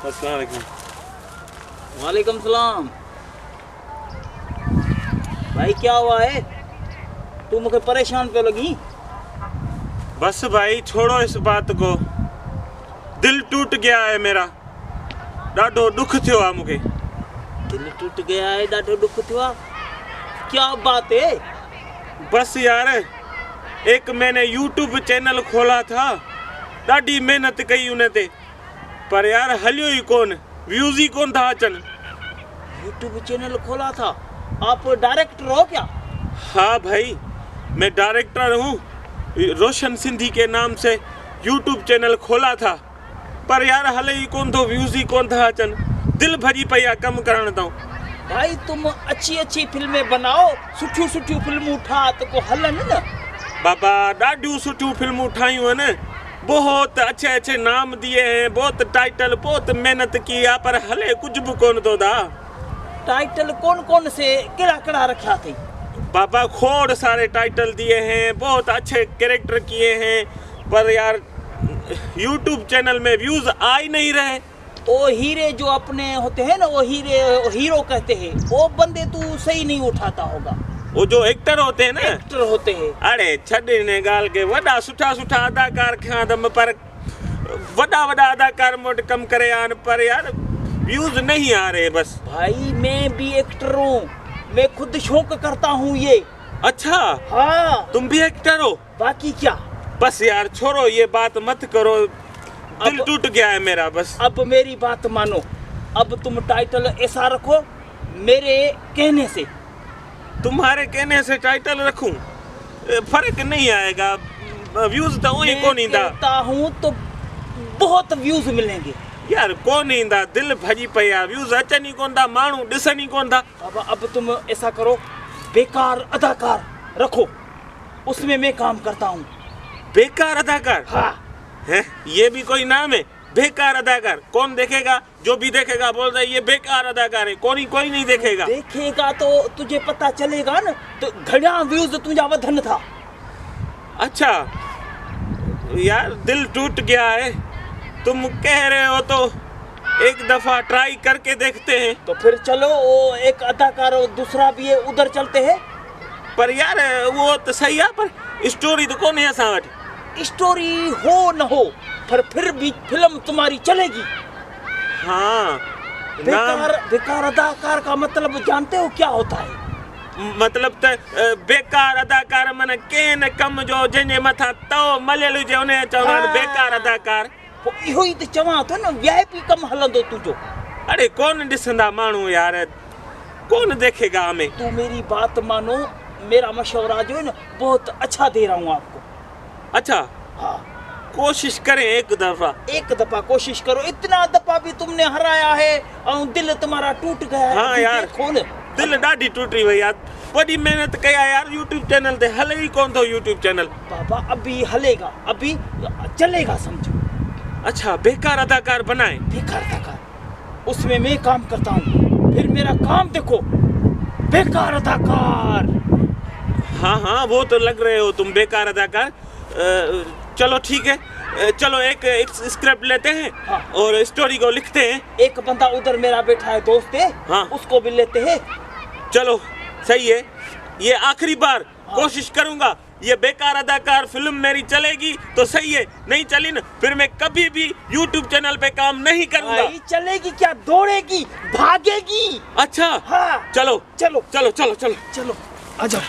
अस्सलाम वालेकुम। वालेकुम सलाम। भाई क्या हुआ है? तू मुझे परेशान पे लगी। बस भाई छोड़ो इस बात को। दिल टूट गया है मेरा। ॾाढो दुख थियो आहे मूंखे। दिल टूट गया है, ॾाढो दुख थियो। क्या बात है? बस यार, एक मैंने यूट्यूब चैनल खोला था, ॾाढी मेहनत कई उन ते, पर यार हलियो ही कोन, व्यूज़ ही कोन था अचनि। यूट्यूब चैनल खोला था? आप डायरेक्टर हो क्या? हाँ भाई, मैं डायरेक्टर हूँ। रोशन सिंधी के नाम से यूट्यूब चैनल खोला था, पर यार हले ही कोन थो, व्यूज़ ही कोन था अचनि। दिल भरी पई आहे कम करण तां। भाई तुम अच्छी अच्छी फिल्में बनाओ, सुठियूं सुठियूं फिल्मूं ठा तो को हलन न। बाबा ॾाढियूं सुठियूं फिल्मूं ठाहियूं आहिनि, बहुत अच्छे अच्छे नाम दिए हैं, बहुत टाइटल, बहुत मेहनत की है, पर हले कुछ भी कोन थो दा। टाइटल कौन कौन से केड़ा केड़ा रखा थी? बाबा खोड़ सारे टाइटल दिए हैं, बहुत अच्छे कैरेक्टर किए हैं, पर यार यूट्यूब चैनल में व्यूज़ आ ही नहीं रहे। वो हीरे जो अपने होते हैं ना, वो हीरो कहते हैं, वो बंदे तू सही नहीं उठाता होगा। वो जो एक्टर होते हैं ना, एक्टर होते हैं। अरे छॾ ने गाल के, वॾा सुठा सुठा अदाकार खिया दम, पर वॾा वॾा अदाकार मूं वटि कम करे आन, पर यार व्यूज़ नहीं आ रहे बस। भाई मैं भी एक्टर हूँ, मैं खुद शौक करता हूँ ये। अच्छा, हाँ, तुम भी एक्टर हो? बाकी क्या। बस यार छोड़ो ये बात मत करो, दिल टूट गया है मेरा बस। अब मेरी बात मानो, अब तुम टाइटल ऐसा रखो मेरे कहने से। तुम्हारे कहने से टाइटल रखूं? फर्क नहीं आएगा, व्यूज़ तो वही मैं कौन ईंदा। कहता हूँ तो बहुत व्यूज मिलेंगे। यार कौन ईंदा, दिल भरी पई आहे, व्यूज़ अचनि ही कोन था, माण्हू ॾिसनि ही कोन था। अब तुम ऐसा करो, बेकार अदाकार रखो, उसमें मैं काम करता हूँ। बेकार अदाकार? हाँ। है, ये भी कोई नाम है? बेकार अदाकार कौन देखेगा? जो भी देखेगा बोल रहा है ये बेकार अदाकार है, कोई नहीं देखेगा। देखेगा तो तुझे पता चलेगा ना, तो घड़ा व्यूज तुझा वधन था। अच्छा यार, दिल टूट गया है, तुम कह रहे हो तो एक दफा ट्राई करके देखते हैं। तो फिर चलो, वो एक अदाकार और दूसरा भी है, उधर चलते हैं। पर यार वो तो सही है, पर स्टोरी तो कौन है असां वटि। स्टोरी हो न हो, पर फिर भी फिल्म तुम्हारी चलेगी। हाँ, बेकार अदाकार का मतलब जानते हो क्या होता है? मतलब त बेकार अदाकार मन के न कम जो जंहिंजे मथां तो मलियल हुजे उन चवंदा आहिनि बेकार अदाकार। इहो ई त चवां थो न, VIP कम हलंदो तुंहिंजो। अरे कौन ॾिसंदा माण्हू यार, कौन देखेगा हमें। तू मेरी बात मानो, मेरा मशवरा जो है ना बहुत अच्छा दे रहा हूँ आपको। अच्छा, हाँ, कोशिश करें एक दफा कोशिश करो। इतना दफा भी तुमने हराया है और दिल तुम्हारा टूट गया है। हाँ यार, खोल, दिल ॾाढी टूटी वई यार, बड़ी मेहनत कया यार, यूट्यूब चैनल ते हले ही कोन थो यूट्यूब चैनल। बाबा अभी हलेगा, अभी चलेगा समझो। अच्छा, बेकार अदाकार बनाए? बेकार अदाकार, उसमें मैं काम करता हूँ, फिर मेरा काम देखो, बेकार अदाकार। हाँ, वो तो लग रहे हो तुम बेकार अदाकार। चलो ठीक है, चलो एक स्क्रिप्ट लेते हैं। हाँ। और स्टोरी को लिखते हैं। एक बंदा उधर मेरा बैठा है, दोस्त है। हाँ। उसको भी लेते हैं। चलो सही है, ये आखिरी बार कोशिश करूंगा, ये बेकार अदाकार फिल्म मेरी चलेगी तो सही है, नहीं चली ना फिर मैं कभी भी यूट्यूब चैनल पे काम नहीं करूंगा। भाई चलेगी क्या, दौड़ेगी, भागेगी। अच्छा, हाँ। चलो चलो चलो चलो चलो चलो, आ जाओ।